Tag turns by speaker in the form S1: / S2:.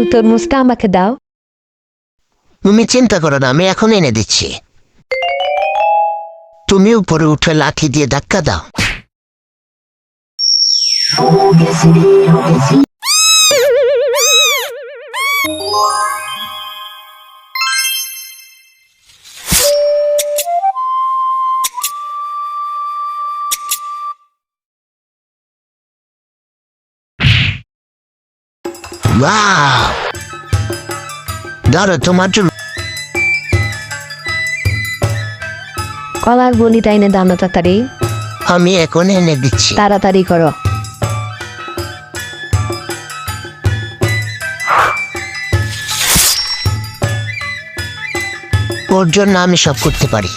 S1: তরমুজটা আমাকে দাও।
S2: তুমি চিন্তা করো না, আমি এখন এনে দিচ্ছি। তুমি উপরে উঠে লাঠি দিয়ে ধাক্কা দাও। ওয়াও! ধরো তোমার জন্য।
S1: কলার বলিটা এনে দাও না তাড়াতাড়ি।
S2: আমি এখন এনে দিচ্ছি।
S1: তাড়াতাড়ি করো।
S2: ওর জন্য আমি সব করতে পারি।